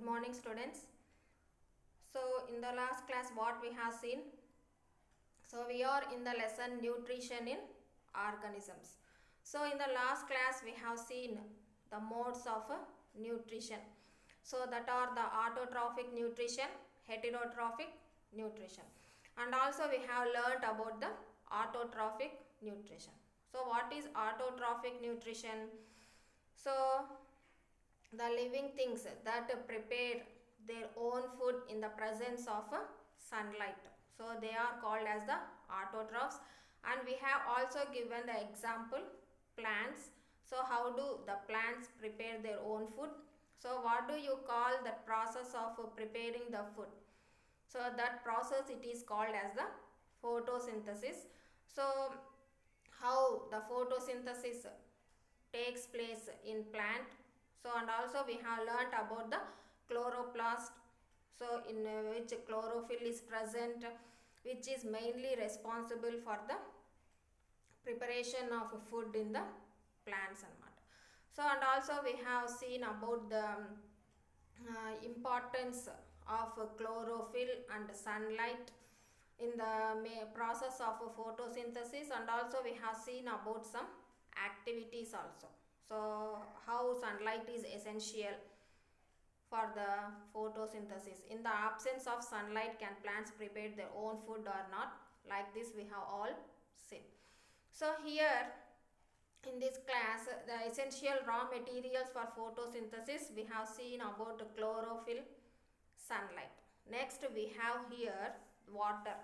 morning, students. So in the last class what we have seen, so we are in the lesson nutrition in organisms. So in the last class we have seen the modes of nutrition. So that are the autotrophic nutrition, heterotrophic nutrition, and also we have learnt about the autotrophic nutrition. So what is autotrophic nutrition? So the living things that prepare their own food in the presence of sunlight, so they are called as the autotrophs. And we have also given the example plants. So how do the plants prepare their own food? So what do you call the process of preparing the food? So that process, it is called as the photosynthesis. So how the photosynthesis takes place in plant. So and also we have learnt about the chloroplast, so in which chlorophyll is present, which is mainly responsible for the preparation of food in the plants and so and also we have seen about the importance of chlorophyll and sunlight in the process of photosynthesis, and also we have seen about some activities also. So how sunlight is essential for the photosynthesis. In the absence of sunlight, can plants prepare their own food or not? Like this we have all seen. So here in this class, the essential raw materials for photosynthesis, we have seen about chlorophyll, sunlight. Next we have here water.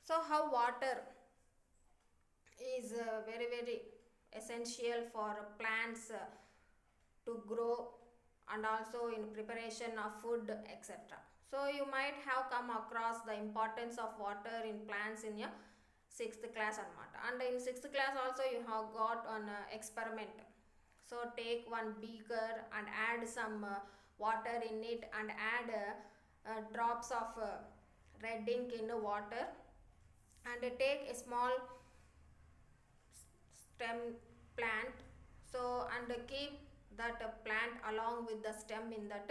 So how water is very essential for plants to grow, and also in preparation of food, etc. So you might have come across the importance of water in plants in your 6th class and in 6th class also you have got an experiment. So take one beaker and add some water in it, and add drops of red ink in the water, and take a small stem plant, so and keep that plant along with the stem in that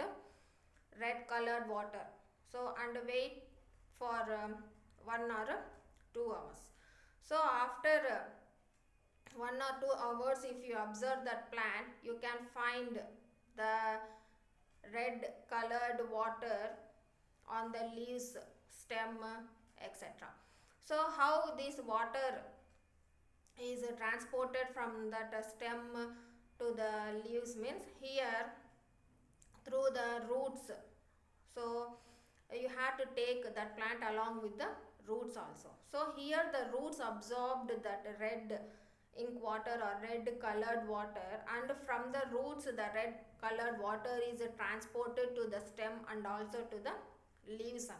red colored water, so and wait for 1 or 2 hours. So after 1 or 2 hours, if you observe that plant, you can find the red colored water on the leaves, stem, etc. So how this water is transported from that stem to the leaves means here through the roots. So you have to take that plant along with the roots also. So here the roots absorbed that red ink water or red colored water, and from the roots the red colored water is transported to the stem and also to the leaves.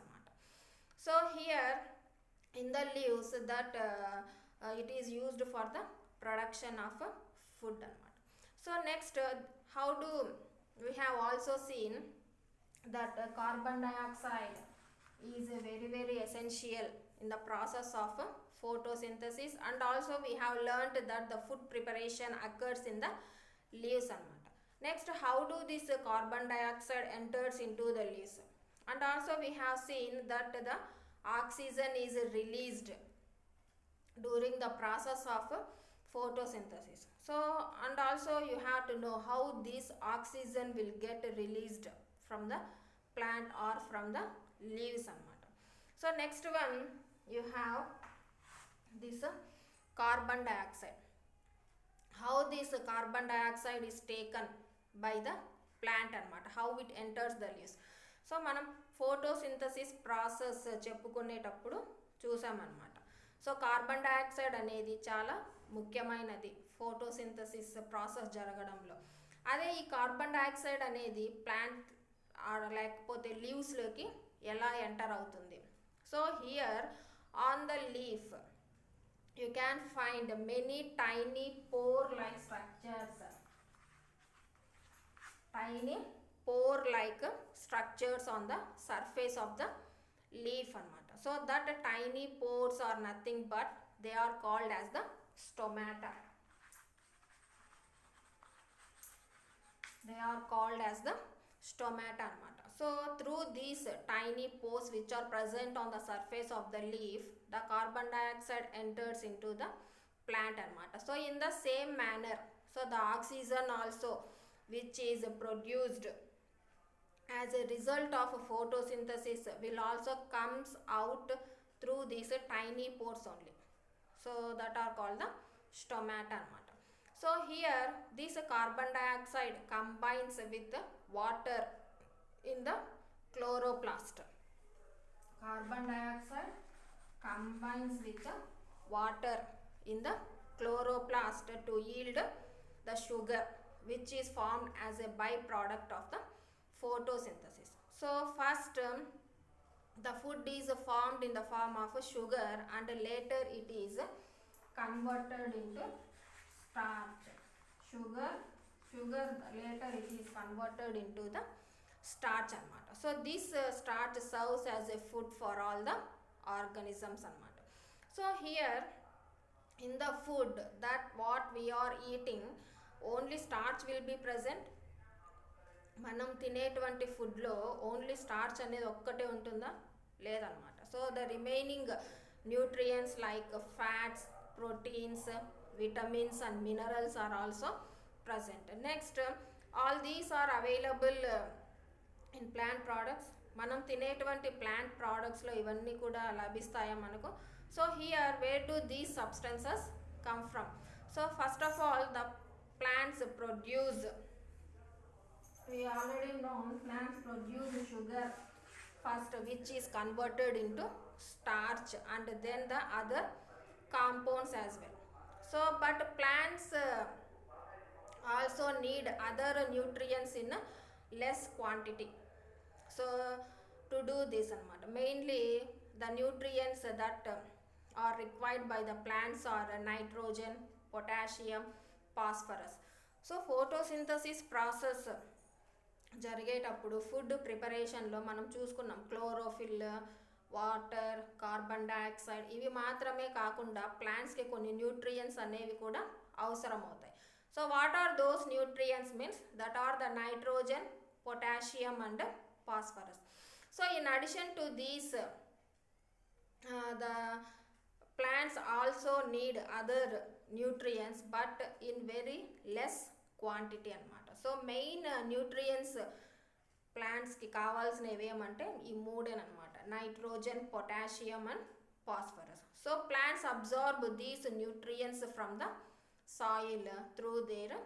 So here in the leaves that it is used for the production of food. So next how do we have also seen that carbon dioxide is very essential in the process of photosynthesis, and also we have learnt that the food preparation occurs in the leaves. Next, how do this carbon dioxide enters into the leaves? And also we have seen that the oxygen is released during the process of photosynthesis. So and also you have to know how this oxygen will get released from the plant or from the leaves. So next one you have this carbon dioxide. How this carbon dioxide is taken by the plant how it enters the leaves. So మనం photosynthesis process చెప్పుకునేటప్పుడు చూసామన్నమాట. So carbon dioxide అనేది చాలా ముఖ్యమైనది photosynthesis process జరగడంలో. అదే ఈ carbon dioxide అనేది plant లేకపోతే లీవ్స్లోకి ఎలా ఎంటర్ అవుతుంది? So here on the leaf you can find many tiny pore like structures, tiny pore like structures on the surface of the leaf anamata. So that tiny pores are nothing but they are called as the stomata. are called as the stomata anamata. So through these tiny pores which are present on the surface of the leaf, the carbon dioxide enters into the plant anamata. So in the same manner, so the oxygen also which is produced as a result of photosynthesis will also comes out through these tiny pores only. So that are called the stomata anamata. So here this carbon dioxide combines with water in the chloroplast. Carbon dioxide combines with water in the chloroplast to yield the sugar which is formed as a byproduct of the photosynthesis. So first the food is formed in the form of sugar and later it is converted into starch. Sugar later it is converted into the starch anamata. So this starch serves as a food for all the organisms anamata. So here in the food that what we are eating, only starch will be present. మనం తినేటువంటి ఫుడ్లో only starch అనేది ఒక్కటే ఉంటుందా? లేదనమాట. So the remaining nutrients like fats, proteins, vitamins and minerals are also present. Next, all these are available in plant products. మనం తినేటువంటి plant ప్రోడక్ట్స్లో ఇవన్నీ కూడా లభిస్తాయా మనకు? So here where do these substances come from? So first of all the plants produce, we already know plants produce sugar first which is converted into starch and then the other compounds as well. So but plants also need other nutrients in less quantity. So to do this anamata, mainly the nutrients that are required by the plants are nitrogen, potassium, phosphorus. So photosynthesis process జరిగేటప్పుడు food ప్రిపరేషన్లో మనం చూసుకున్నాం chlorophyll, water, carbon dioxide ఇవి మాత్రమే కాకుండా ప్లాంట్స్కి కొన్ని nutrients అనేవి కూడా అవసరం అవుతాయి. So what are those nutrients means that are the nitrogen, potassium and phosphorus. So in addition to these the plants also need other nutrients but in very less quantity అన్నమాట. So main nutrients ప్లాంట్స్కి కావాల్సినవి ఏమంటే ఈ మూడేనమాట, nitrogen, potassium and phosphorus. So plants absorb these nutrients from the soil through their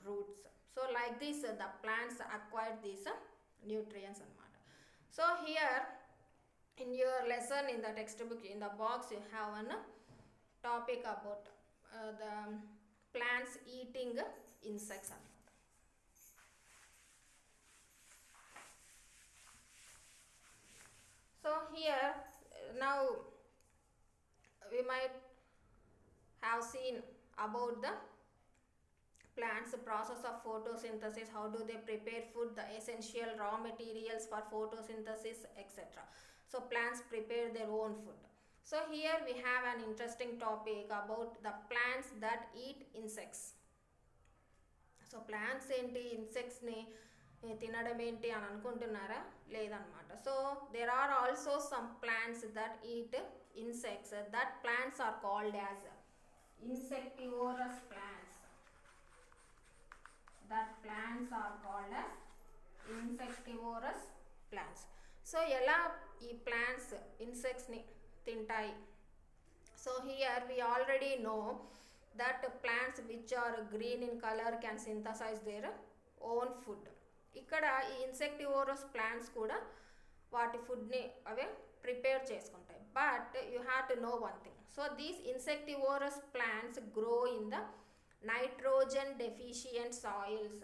roots. So like this the plants acquire these nutrients anamata. So here in your lesson in the textbook in the box you have a topic about the plants eating insects anamata. So here now we might have seen about the plants process of photosynthesis, how do they prepare food, the essential raw materials for photosynthesis, etc. So plants prepare their own food. So here we have an interesting topic about the plants that eat insects. So plants enti insects ni తినడం ఏంటి అని అనుకుంటున్నారా? లేదన్నమాట. So there are also some plants that eat insects. That plants are called as insectivorous plants. That plants are called as insectivorous plants. So ఎలా ఈ plants insects ని తింటాయి? So here we already know that plants which are green in color can synthesize their own food. ఇక్కడ ఈ insectivorous plants కూడా వాటి ఫుడ్ని అవే prepare చేసుకుంటాయి. But you have to know one thing. So these insectivorous plants grow in the nitrogen deficient soils.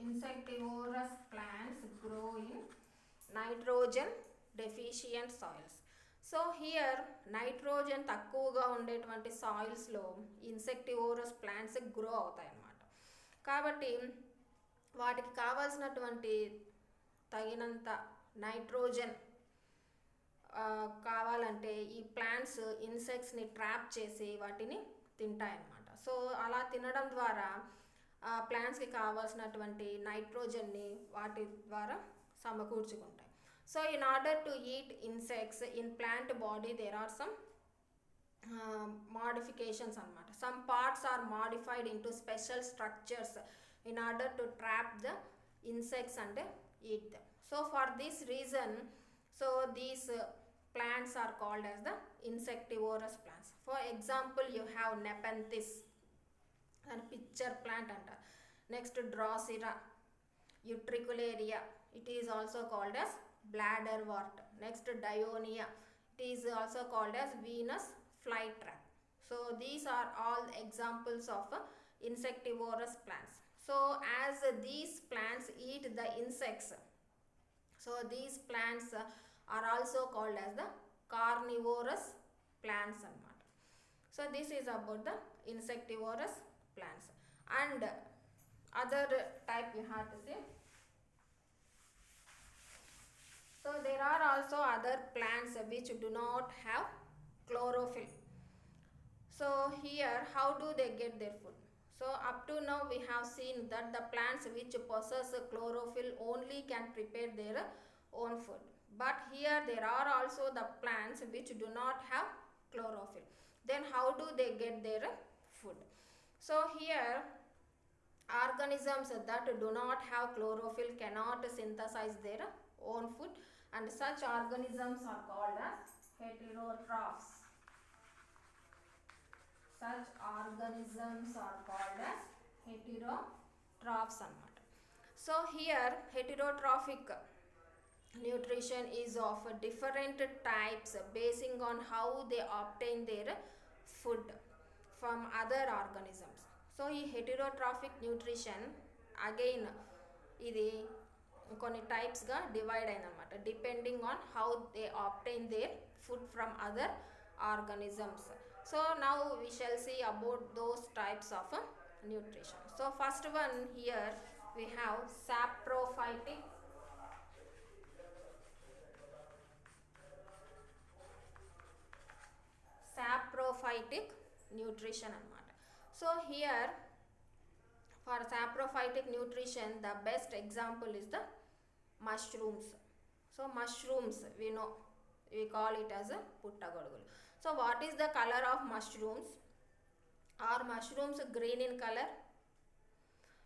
Insectivorous plants grow in nitrogen deficient soils. So here nitrogen తక్కువగా ఉండేటువంటి సాయిల్స్లో insectivorous plants grow అవుతాయి అన్నమాట. కాబట్టి వాటికి కావాల్సినటువంటి తగినంత nitrogen కావాలంటే ఈ ప్లాంట్స్ ఇన్సెక్ట్స్ని ట్రాప్ చేసి వాటిని తింటాయి అన్నమాట. సో అలా తినడం ద్వారా ప్లాంట్స్కి కావాల్సినటువంటి నైట్రోజన్ని వాటి ద్వారా సమకూర్చుకుంటాయి. So in order to eat insects in plant body there are some modifications అనమాట. Some parts are modified into special structures in order to trap the insects and eat them. So for this reason, so these plants are called as the insectivorous plants. For example, you have Nepenthes and pitcher plant under. Next, Drosera, Utricularia, it is also called as bladderwort. Next, Dionia, it is also called as Venus flytrap. So these are all examples of insectivorous plants. So as these plants eat the insects, so these plants are also called as the carnivorous plants anamata. So this is about the insectivorous plants. And other type you have to say, so there are also other plants which do not have chlorophyll. So here how do they get their food? So up to now we have seen that the plants which possess chlorophyll only can prepare their own food, but here there are also the plants which do not have chlorophyll. Then how do they get their food? So here organisms that do not have chlorophyll cannot synthesize their own food, and such organisms are called as heterotrophs. Such organisms are called as heterotrophs anamata. So here heterotrophic nutrition is of different types basing on how they obtain their food from other organisms. So ఈ heterotrophic nutrition again ఇది కొన్ని టైప్స్గా divide అయిందనమాట, depending on how they obtain their food from other organisms. So now we shall see about those types of nutrition. So first one here we have saprophytic nutrition anamata. So here for saprophytic nutrition the best example is the mushrooms. So mushrooms we know, we call it as a puttagodugulu. So what is the color of mushrooms? Are mushrooms green in color?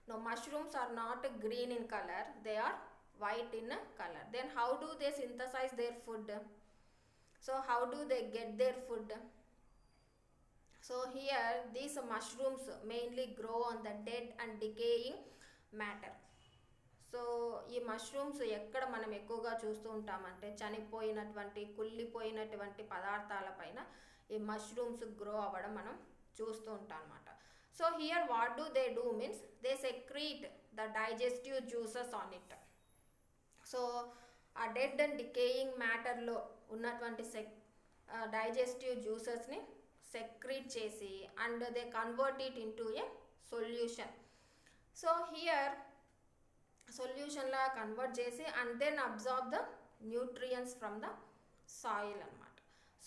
No, mushrooms are not green in color, they are white in color. Then how do they synthesize their food? So how do they get their food? So here these mushrooms mainly grow on the dead and decaying matter. So ఈ mushrooms ఎక్కడ మనం ఎక్కువగా చూస్తూ ఉంటామంటే చనిపోయినటువంటి కుళ్ళిపోయినటువంటి పదార్థాలపైన ఈ mushrooms grow అవ్వడం మనం చూస్తూ ఉంటాం అన్నమాట. So here what do they do means they secrete the digestive juices on it. So ఆ డెడ్ అండ్ డికేయింగ్ మ్యాటర్లో ఉన్నటువంటి డైజెస్టివ్ జ్యూసెస్ని సెక్రీట్ చేసి and they convert it into a solution. So here solution లా కన్వర్ట్ చేసి and then absorb the nutrients from the soil అనమాట.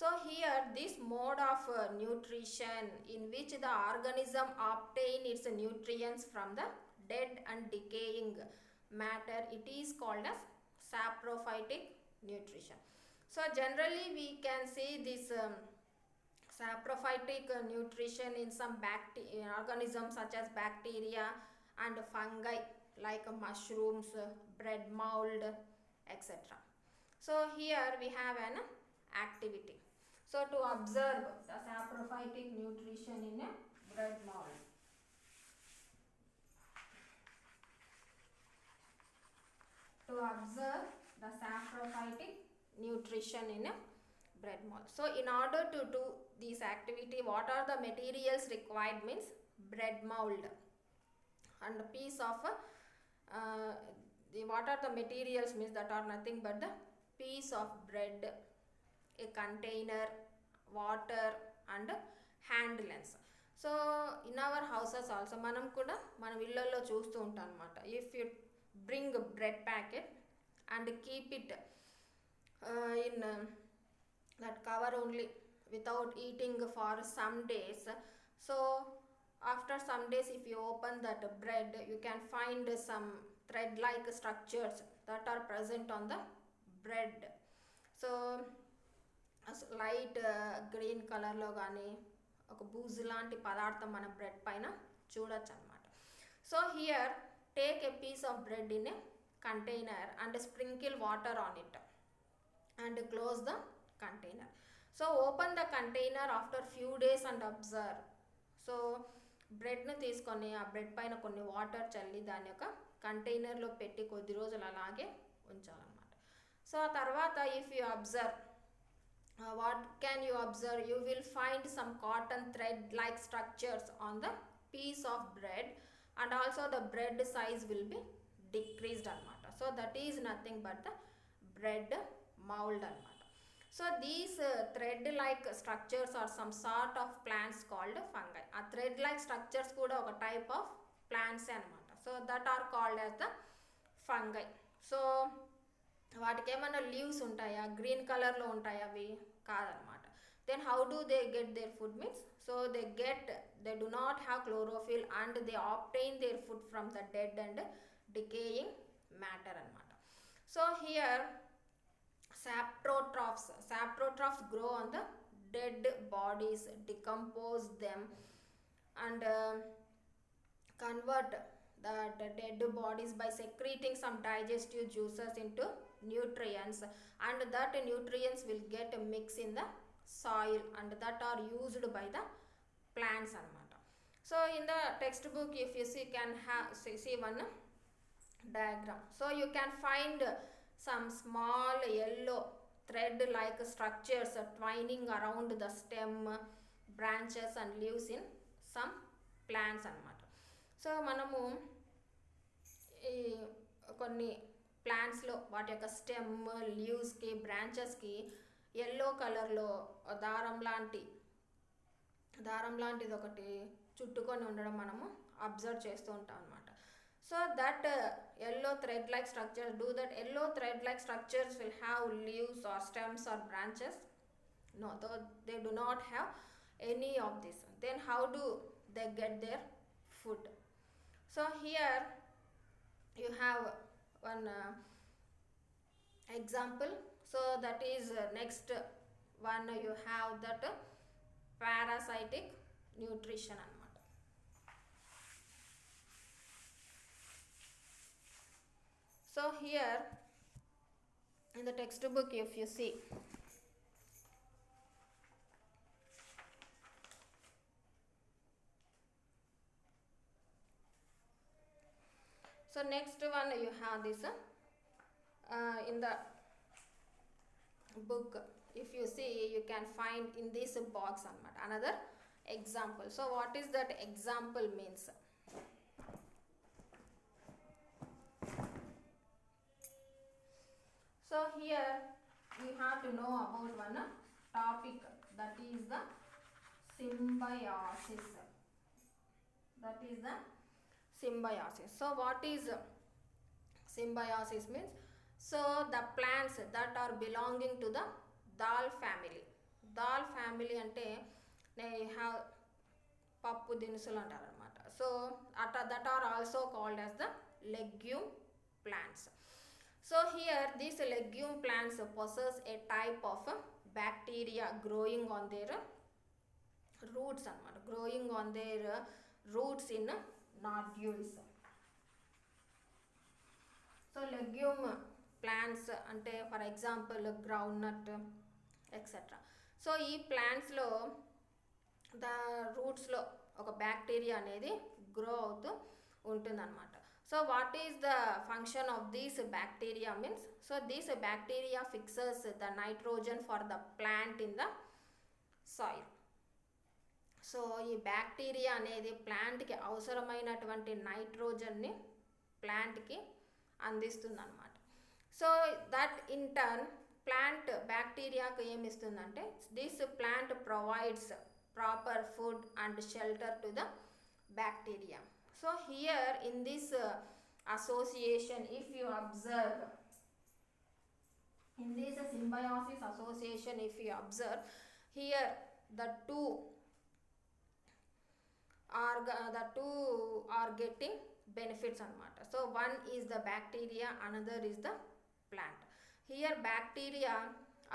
So here this mode of nutrition in which the organism obtain its nutrients from the dead and decaying matter, it is called as saprophytic nutrition. So generally we can see this saprophytic nutrition in some organisms such as bacteria and fungi like mushrooms, bread mold, etc. So here we have an activity. So to observe the saprophytic nutrition in a bread mold. To observe the saprophytic nutrition in a bread mold. So in order to do this activity, what are the materials required means bread mold and a piece of what are the materials means that are nothing but the piece of bread, a container, water and hand lens. So in our houses also manam kuda mana villallo chustu untam anamata. If you bring a bread packet and keep it in that cover only without eating for some days, so after some days if you open that bread, you can find some thread like structures that are present on the bread. So light green కలర్లో కానీ ఒక బూజు లాంటి పదార్థం మన bread పైన చూడొచ్చు అనమాట. So here take a piece of bread in a container and sprinkle water on it and close the container. So open the container after few days and observe. So బ్రెడ్ను తీసుకొని ఆ బ్రెడ్ పైన కొన్ని water చల్లి దాని యొక్క కంటైనర్లో పెట్టి కొద్ది రోజులు అలాగే ఉంచాలన్నమాట. సో ఆ తర్వాత if you observe, what can you observe? You will find some cotton thread like structures on the piece of bread and also the bread size will be decreased anamata. So that is nothing but the bread mold anamata. So these thread like structures are some sort of plants called fungi. A thread like structures kuda oka type of plants anamata. So that are called as the fungi. So వాటికి ఏమైనా leaves ఉంటాయా, green కలర్లో ఉంటాయా? అవి కాదనమాట. Then how do they get their food means, so they do not have chlorophyll and they obtain their food from the dead and decaying matter అనమాట. So here saprotrophs grow on the dead bodies, decompose them and convert the dead bodies by secreting some digestive juices into nutrients, and that nutrients will get mixed in the soil and that are used by the plants anamata. So in the textbook if you see one diagram, so you can find some small yellow thread like structures twining around the stem, branches and leaves in some plants anamata. So మనము ఈ కొన్ని ప్లాంట్స్లో వాటి యొక్క stem, లీవ్స్కి, బ్రాంచెస్కి yellow కలర్లో దారం లాంటిది ఒకటి చుట్టుకొని ఉండడం మనము అబ్జర్వ్ చేస్తూ ఉంటాం అనమాట. So that yellow thread like structures, do that yellow thread like structures will have leaves or stems or branches? No, they do not have any of this. Then how do they get their food? So here you have one example. So that is next one you have that parasitic nutrition anamata. So here in the textbook if you see, so next one you have this in the book if you see, you can find in this box another example. So what is that example means? So here you have to know about one topic, that is the symbiosis. So what is symbiosis means? So the plants that are belonging to the dal family అంటే they have పప్పు దినుసులు అంటారు అనమాట. So that are also called as the legume plants. So here these legume plants possess a type of bacteria growing on their roots anamata, growing on their roots in nodules. So legume plants అంటే for example groundnut etcetera. So ఈ ప్లాంట్స్లో the రూట్స్లో ఒక bacteria అనేది grow అవుతూ ఉంటుందన్నమాట. So what is the function of these bacteria means, so these bacteria fixes the nitrogen for the plant in the soil. So ఈ bacteria అనేది ప్లాంట్కి అవసరమైనటువంటి నైట్రోజన్ని ప్లాంట్కి అందిస్తుంది అనమాట. So that in turn plant బ్యాక్టీరియాకు ఏమి ఇస్తుందంటే, this plant provides proper food and shelter to the bacteria. So here in this association, if you observe in this symbiosis association, if you observe here the two are the two are getting benefits anamata. So one is the bacteria, another is the plant. Here bacteria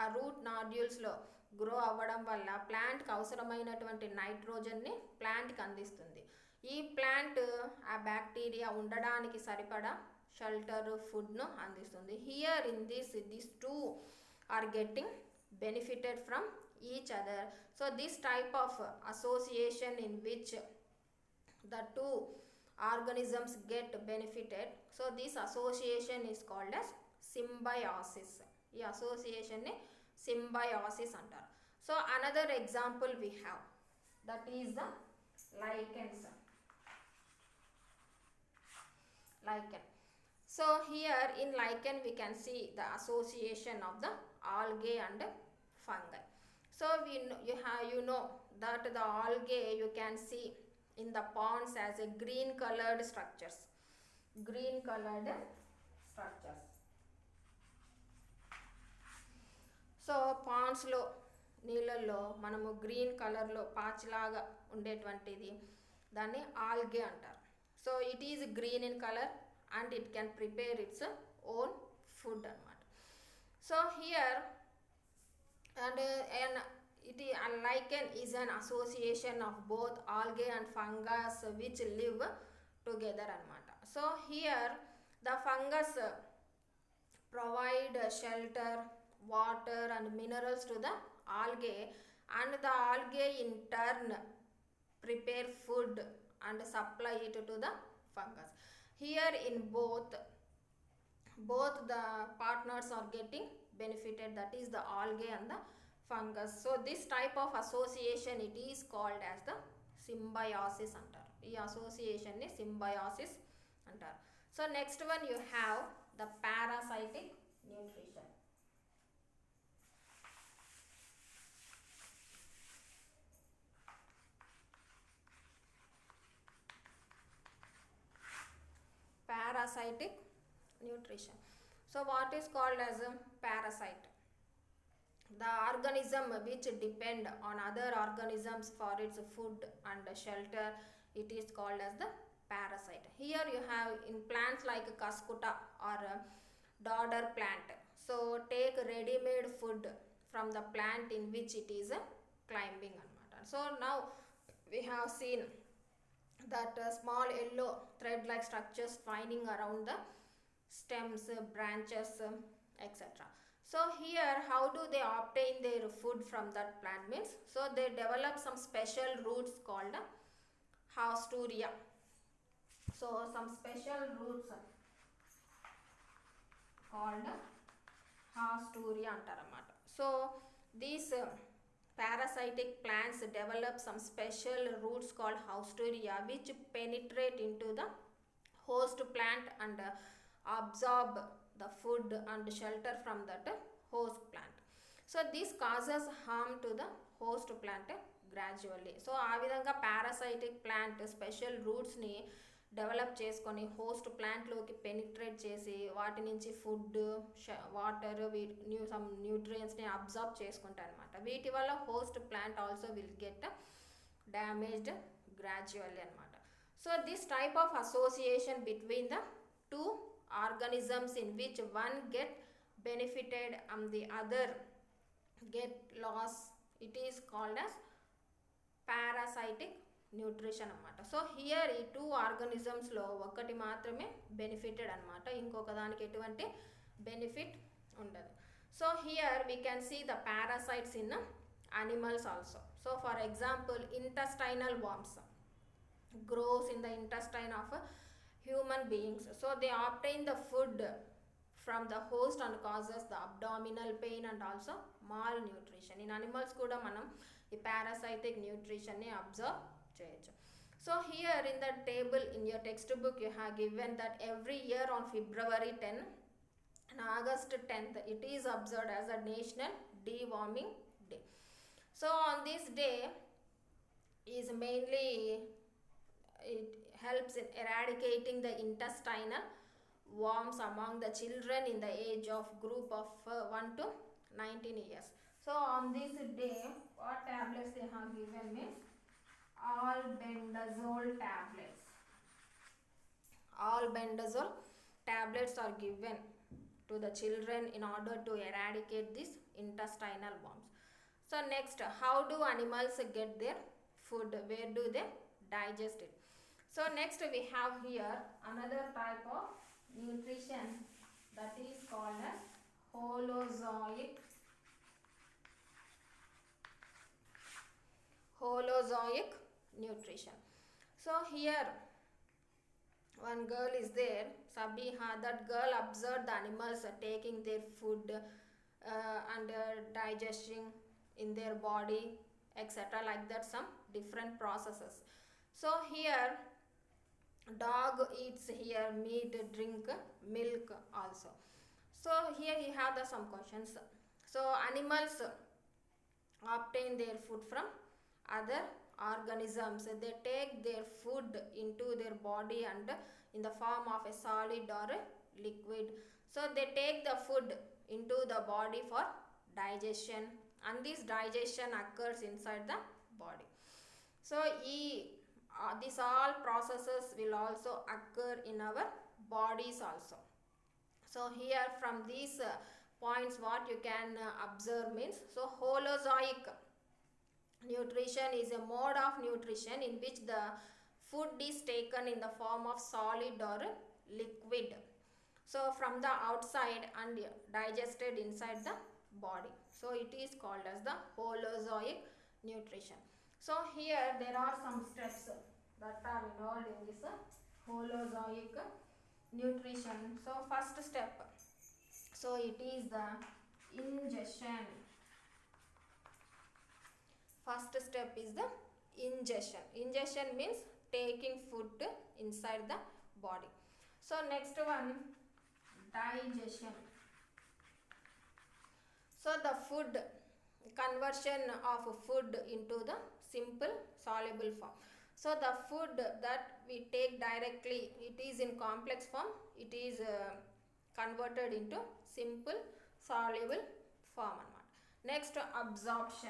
ఆ route నాడ్యూల్స్లో grow అవ్వడం వల్ల ప్లాంట్కి అవసరమైనటువంటి నైట్రోజన్ని ప్లాంట్కి అందిస్తుంది. ఈ plant ఆ బ్యాక్టీరియా ఉండడానికి సరిపడా షెల్టర్ ఫుడ్ను అందిస్తుంది. Here in this two are getting benefited from each other. So this type of association in which the two organisms get benefited, so this association is called as symbiosis. ఈ association ని symbiosis అంటారు. So another example we have, that is the lichens. Lichen. So here in lichen we can see the association of the algae and fungi. So you know that the algae you can see in the ponds as a green colored structures. Green colored structures. So పాండ్స్లో నీళ్ళల్లో మనము green కలర్లో పాచిలాగా ఉండేటువంటిది దాన్ని algae అంటారు. So it is green in colour and it can prepare its own food అన్నమాట. So here and lichen is an association of both algae and fungus which live together anamata. So here the fungus provide shelter, water and minerals to the algae, and the algae in turn prepare food and supply it to the fungus. Here in both the partners are getting benefited, that is the algae and the fungus. So this type of association it is called as the symbiosis antaru. Ee association ni symbiosis antaru. So next one you have the parasitic nutrition. Parasitic nutrition. So what is called as a parasite? The organism which depend on other organisms for its food and shelter, it is called as the parasite. Here you have in plants like cuscuta or dodder plant. So take ready-made food from the plant in which it is climbing anamata. So now we have seen that small yellow thread-like structures twining around the stems, branches, etc. So here how do they obtain their food from that plant means, so they develop some special roots called haustoria. So some special roots called haustoria antaramata. So these parasitic plants develop some special roots called haustoria which penetrate into the host plant and absorb the food and shelter from that host plant. So this causes harm to the host plant gradually. So ఆ విధంగా parasitic plant special roots ని develop చేసుకొని host ప్లాంట్లోకి penetrate చేసి వాటి నుంచి food, water, some న్యూట్రియంట్స్ని absorb చేసుకుంటాయి అనమాట. వీటి వల్ల host plant also will get damaged gradually అనమాట. So this type of association between the two organisms in which one get benefited and the other get loss, it is called as parasitic nutrition అనమాట. So here ఈ two ఆర్గానిజమ్స్లో ఒకటి మాత్రమే benefited అనమాట, ఇంకొక దానికి ఎటువంటి బెనిఫిట్ ఉండదు. So here we can see the parasites in animals also. So for example intestinal worms grows in the intestine of human beings. So they obtain the food from the host and causes the abdominal pain and also malnutrition. In animals kuda manam ee parasitic nutrition ni observe cheyachu. So here in the table in your textbook you have given that every year on February 10 and August 10th it is observed as a National Deworming Day. So on this day is mainly it helps in eradicating the intestinal worms among the children in the age of group of 1 to 19 years. So on this day what tablets they have given means albendazole tablets. Albendazole tablets are given to the children in order to eradicate these intestinal worms. So next, how do animals get their food? Where do they digest it? So next we have here another type of nutrition that is called as holozoic nutrition. So here one girl is there, Sabiha. That girl observed the animals taking their food and digesting in their body, etc. Like that, some different processes. So here dog eats here meat, drink milk also. So here you have some questions. So animals obtain their food from other organisms. They take their food into their body and in the form of a solid or a liquid. So they take the food into the body for digestion, and this digestion occurs inside the body. So these all processes will also occur in our bodies also. So here from these points what you can observe means, so holozoic nutrition is a mode of nutrition in which the food is taken in the form of solid or liquid, so from the outside and digested inside the body. So it is called as the holozoic nutrition. So here there are some steps that are involved in this holozoic nutrition. So first step, so it is the ingestion. First step is the ingestion. Ingestion means taking food inside the body. So next one, digestion. So the food, conversion of food into the simple soluble form. So the food that we take directly, it is in complex form, it is converted into simple soluble form. Next, absorption.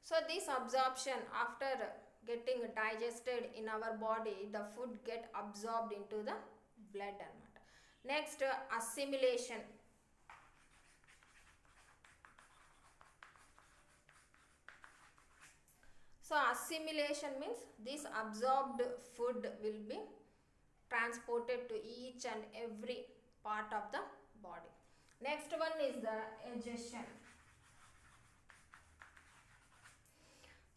So this absorption, after getting digested in our body, the food get absorbed into the blood. Next, assimilation. So assimilation means this absorbed food will be transported to each and every part of the body. Next one is the egestion.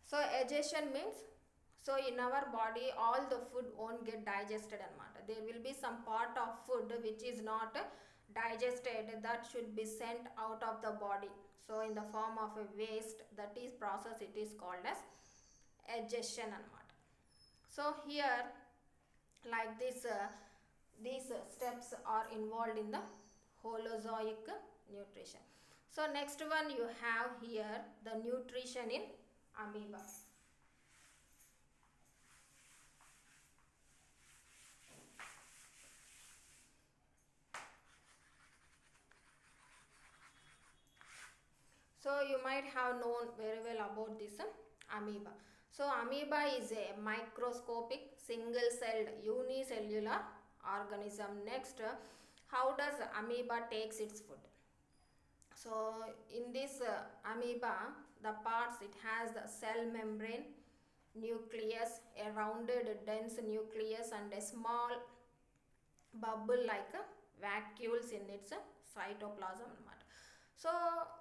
So egestion means, so in our body all the food won't get digested anamata. There will be some part of food which is not digested, that should be sent out of the body. So in the form of a waste, that is process, it is called as egestion anamata. So here like this these steps are involved in the holozoic nutrition. So next one you have here the nutrition in amoeba. So you might have known very well about this amoeba. So amoeba is a microscopic single-celled unicellular organism. Next, how does amoeba takes its food? So in this amoeba, the parts, it has the cell membrane, nucleus, a rounded dense nucleus and a small bubble like vacuoles in its cytoplasm. So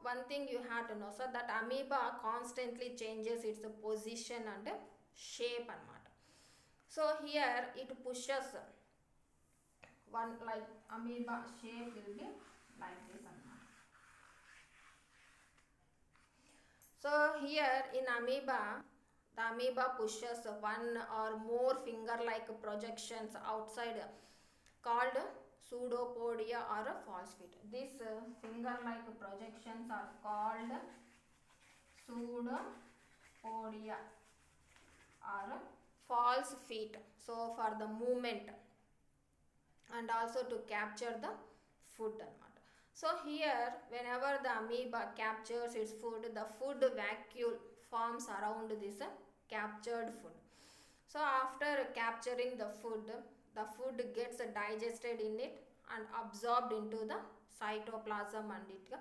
one thing you have to know, sir, that amoeba constantly changes its position and shape. So here it pushes one, like amoeba shape will be like this. So here in amoeba, the amoeba pushes one or more finger-like projections outside called pseudopodia or false feet. These finger-like projections are called pseudopodia or false feet. So for the movement and also to capture the food. So here, whenever the amoeba captures its food, the food vacuole forms around this captured food. So after capturing the food gets digested in it and absorbed into the cytoplasm and it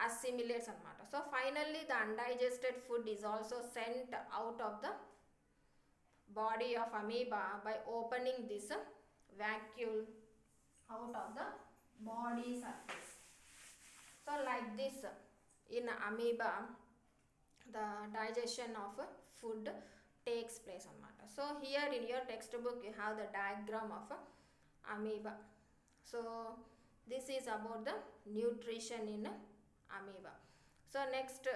assimilates anamata. So finally the undigested food is also sent out of the body of amoeba by opening this vacuole out of the body surface. So like this, in amoeba the digestion of food takes place anamata. So here in your textbook you have the diagram of amoeba. So this is about the nutrition in amoeba. So next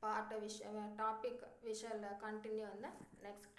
part topic we shall continue in the next